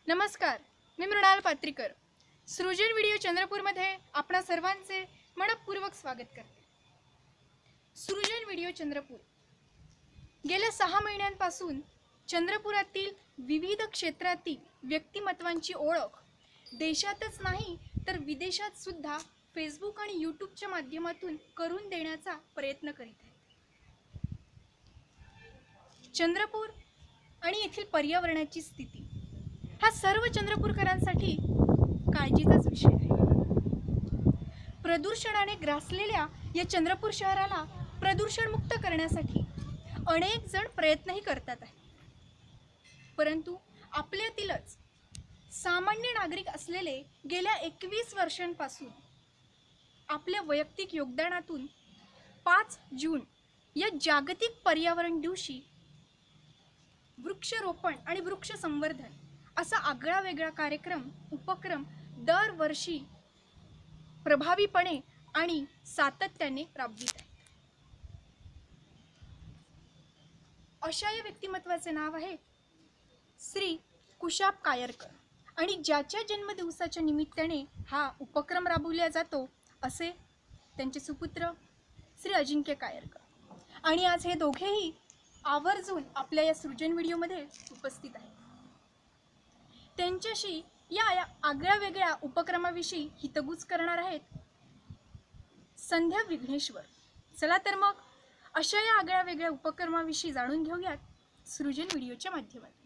नमस्कार, मी मृणाल पात्रीकर. सृजन व्हिडिओ चंद्रपूरमध्ये आपणा सर्वांचे मनपूर्वक स्वागत करते. सृजन व्हिडिओ चंद्रपूर गेल्या 6 महिन्यांपासून चंद्रपुरातील विविध क्षेत्रातील व्यक्तिमत्वांची ओळख देशातच नाही तर विदेशात सुद्धा फेसबुक आणि यूट्यूबच्या माध्यमातून करून देण्याचा प्रयत्न करीत आहे. चंद्रपूर आणि येथील पर्यावरणाची स्थिती हा सर्व चंद्रपूरकरांसाठी काळजीचाच विषय आहे. प्रदूषणाने ग्रासलेल्या या चंद्रपूर शहराला प्रदूषणमुक्त करण्यासाठी अनेक जण प्रयत्नही करतात आहेत. परंतु आपल्यातीलच सामान्य नागरिक असलेले गेल्या 21 वर्षांपासून आपल्या वैयक्तिक योगदानातून 5 जून या जागतिक पर्यावरण दिवशी वृक्षरोपण आणि वृक्ष संवर्धन असा आगळा वेगळा उपक्रम दरवर्षी प्रभावीपणे आणि सातत्याने राबवित आहे. अशा या व्यक्तिमत्वाचे नाव आहे श्री कुशाब कायरकर आणि ज्याच्या जन्मदिवसाच्या निमित्ताने हा उपक्रम राबवला जातो असे त्यांचे सुपुत्र श्री अजिंक्य कायरकर. आणि आज हे दोघेही आवर्जून आपल्या या सृजन व्हिडिओमध्ये उपस्थित आहेत. त्यांच्याशी या आगळ्या वेगळ्या उपक्रमाविषयी हितगुज करणार आहेत संध्या विघ्नेश्वर. चला तर मग अशा या आगळ्या वेगळ्या उपक्रमाविषयी जाणून घेऊयात सृजन व्हिडिओच्या माध्यमातून.